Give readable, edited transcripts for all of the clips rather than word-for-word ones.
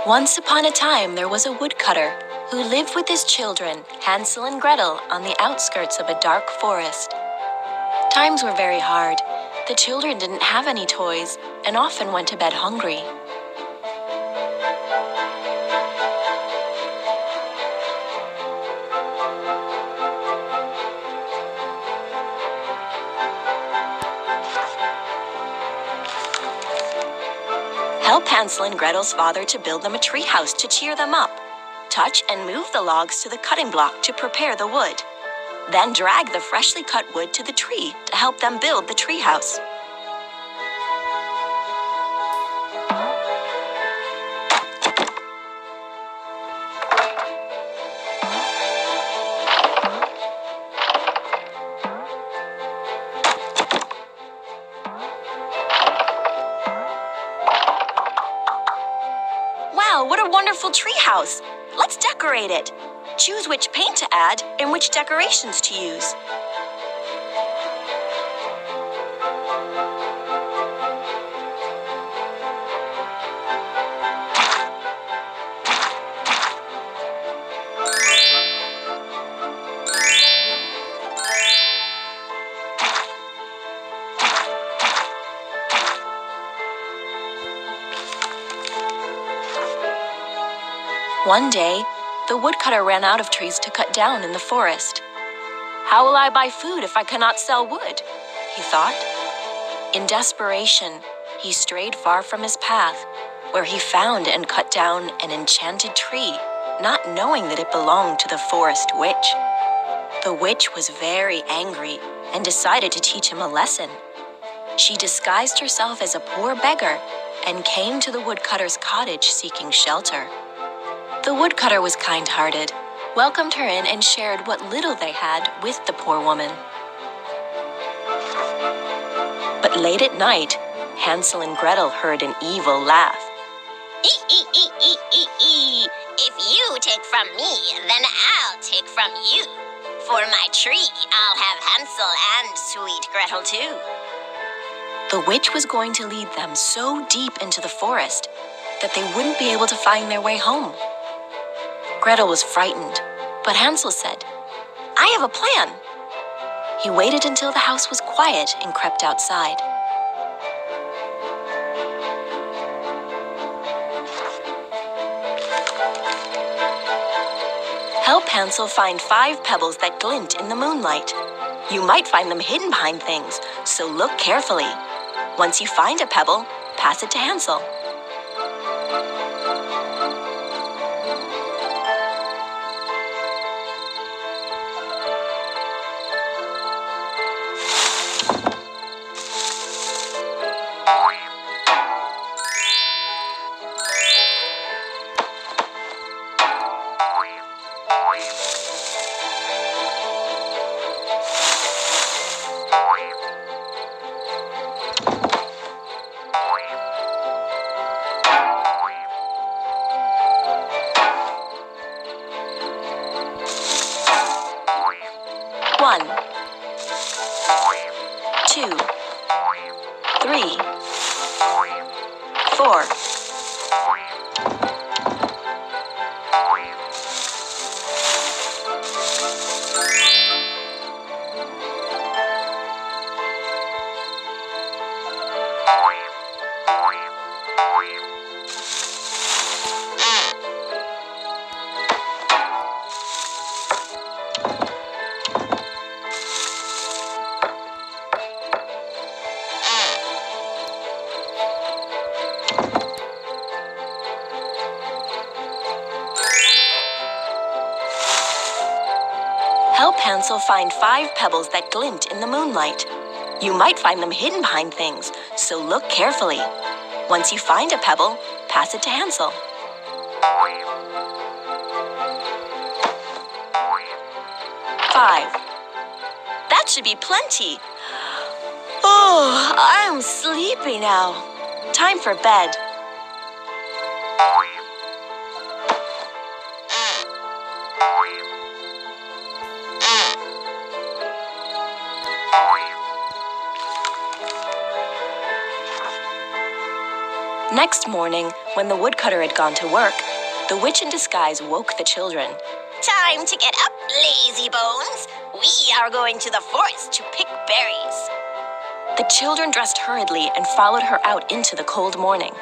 Once upon a time, there was a woodcutter who lived with his children, Hansel and Gretel, on the outskirts of a dark forest. Times were very hard. The children didn't have any toys and often went to bed hungry. Help Hansel and Gretel's father to build them a treehouse to cheer them up. Touch and move the logs to the cutting block to prepare the wood. Then drag the freshly cut wood to the tree to help them build the treehouse. Wow, what a wonderful treehouse! Let's decorate it. Choose which paint to add and which decorations to use. One day, the woodcutter ran out of trees to cut down in the forest. "How will I buy food if I cannot sell wood?" he thought. In desperation, he strayed far from his path, where he found and cut down an enchanted tree, not knowing that it belonged to the forest witch. The witch was very angry and decided to teach him a lesson. She disguised herself as a poor beggar and came to the woodcutter's cottage seeking shelter. The woodcutter was kind-hearted, welcomed her in, and shared what little they had with the poor woman. But late at night, Hansel and Gretel heard an evil laugh. "Ee. If you take from me, then I'll take from you. For my tree, I'll have Hansel and sweet Gretel too." The witch was going to lead them so deep into the forest that they wouldn't be able to find their way home. Gretel was frightened, but Hansel said, "I have a plan." He waited until the house was quiet and crept outside. Help Hansel find 5 pebbles that glint in the moonlight. You might find them hidden behind things, so look carefully. Once you find a pebble, pass it to Hansel. One, 2, 3, 4. Help Hansel find 5 pebbles that glint in the moonlight. You might find them hidden behind things, so look carefully. Once you find a pebble, pass it to Hansel. 5. That should be plenty. Oh, I'm sleepy now. Time for bed. Next morning, when the woodcutter had gone to work, the witch in disguise woke the children. Time to get up, lazy bones. We are going to the forest to pick berries. The children dressed hurriedly and followed her out into the cold morning.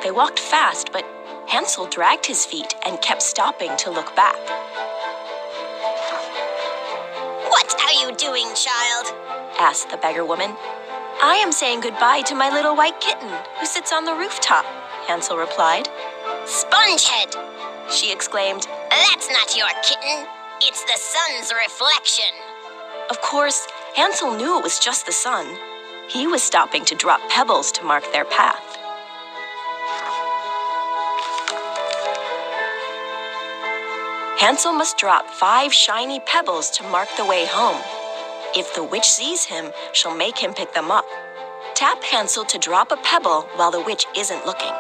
They walked fast, but Hansel dragged his feet and kept stopping to look back. What are you doing, child? Asked the beggar woman. I am saying goodbye to my little white kitten who sits on the rooftop, Hansel replied. Spongehead, she exclaimed. That's not your kitten. It's the sun's reflection. Of course, Hansel knew it was just the sun. He was stopping to drop pebbles to mark their path. Hansel must drop 5 shiny pebbles to mark the way home. If the witch sees him, she'll make him pick them up. Tap Hansel to drop a pebble while the witch isn't looking.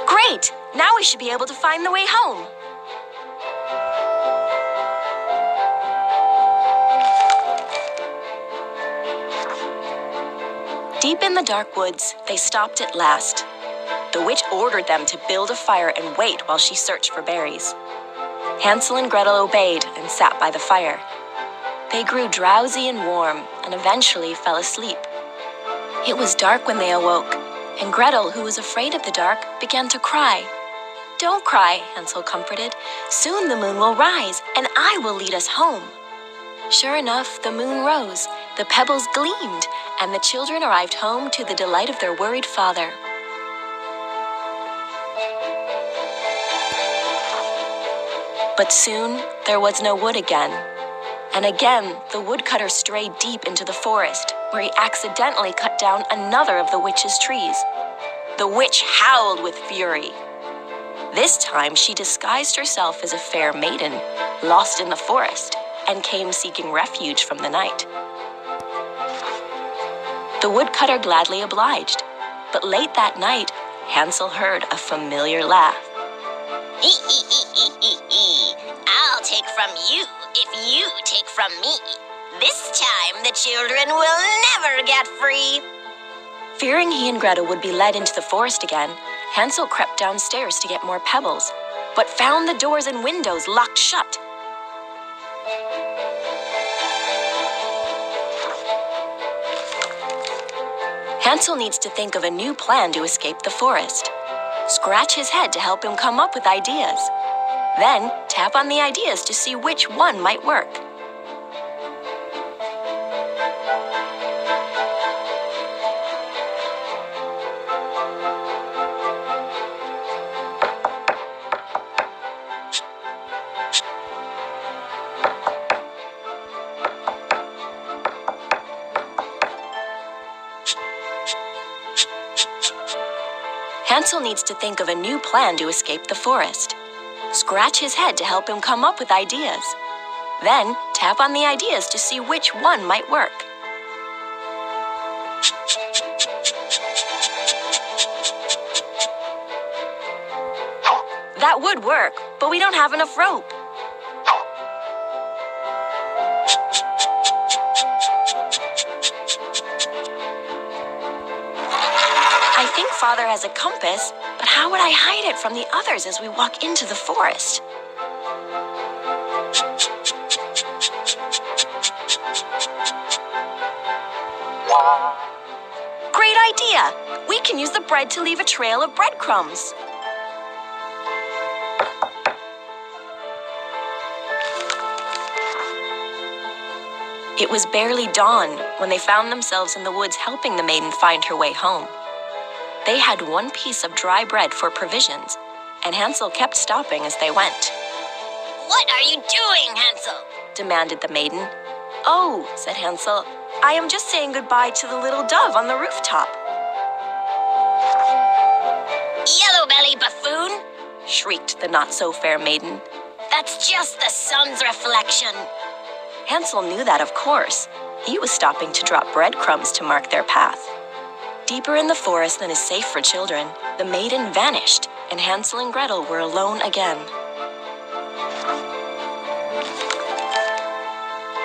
Great! Now we should be able to find the way home. Deep in the dark woods, they stopped at last. The witch ordered them to build a fire and wait while she searched for berries. Hansel and Gretel obeyed and sat by the fire. They grew drowsy and warm and eventually fell asleep. It was dark when they awoke, and Gretel, who was afraid of the dark, began to cry. Don't cry, Hansel comforted. Soon the moon will rise, and I will lead us home. Sure enough, the moon rose, the pebbles gleamed, and the children arrived home to the delight of their worried father. But soon there was no wood again. And again, the woodcutter strayed deep into the forest, where he accidentally cut down another of the witch's trees. The witch howled with fury. This time, she disguised herself as a fair maiden, lost in the forest, and came seeking refuge from the night. The woodcutter gladly obliged, but late that night, Hansel heard a familiar laugh. I'll take from you if you take from me. This time the children will never get free. Fearing he and Gretel would be led into the forest again, Hansel crept downstairs to get more pebbles, but found the doors and windows locked shut. Hansel needs to think of a new plan to escape the forest. Scratch his head to help him come up with ideas. Then, tap on the ideas to see which one might work. Hansel needs to think of a new plan to escape the forest. Scratch his head to help him come up with ideas. Then, tap on the ideas to see which one might work. That would work, but we don't have enough rope. I think Father has a compass, but how would I hide it from the others as we walk into the forest? Great idea! We can use the bread to leave a trail of breadcrumbs. It was barely dawn when they found themselves in the woods helping the maiden find her way home. They had one piece of dry bread for provisions, and Hansel kept stopping as they went. What are you doing, Hansel? Demanded the maiden. Oh, said Hansel, I am just saying goodbye to the little dove on the rooftop. Yellow-belly buffoon! Shrieked the not-so-fair maiden. That's just the sun's reflection. Hansel knew that, of course. He was stopping to drop breadcrumbs to mark their path. Deeper in the forest than is safe for children, the maiden vanished, and Hansel and Gretel were alone again.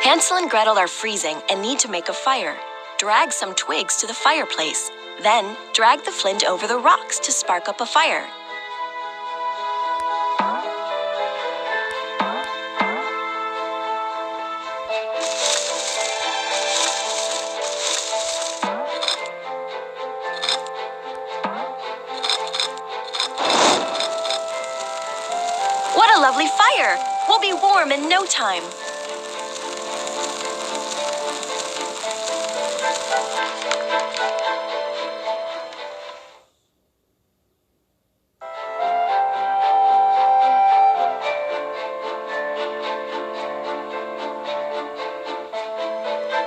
Hansel and Gretel are freezing and need to make a fire. Drag some twigs to the fireplace. Then, drag the flint over the rocks to spark up a fire. What a lovely fire! We'll be warm in no time.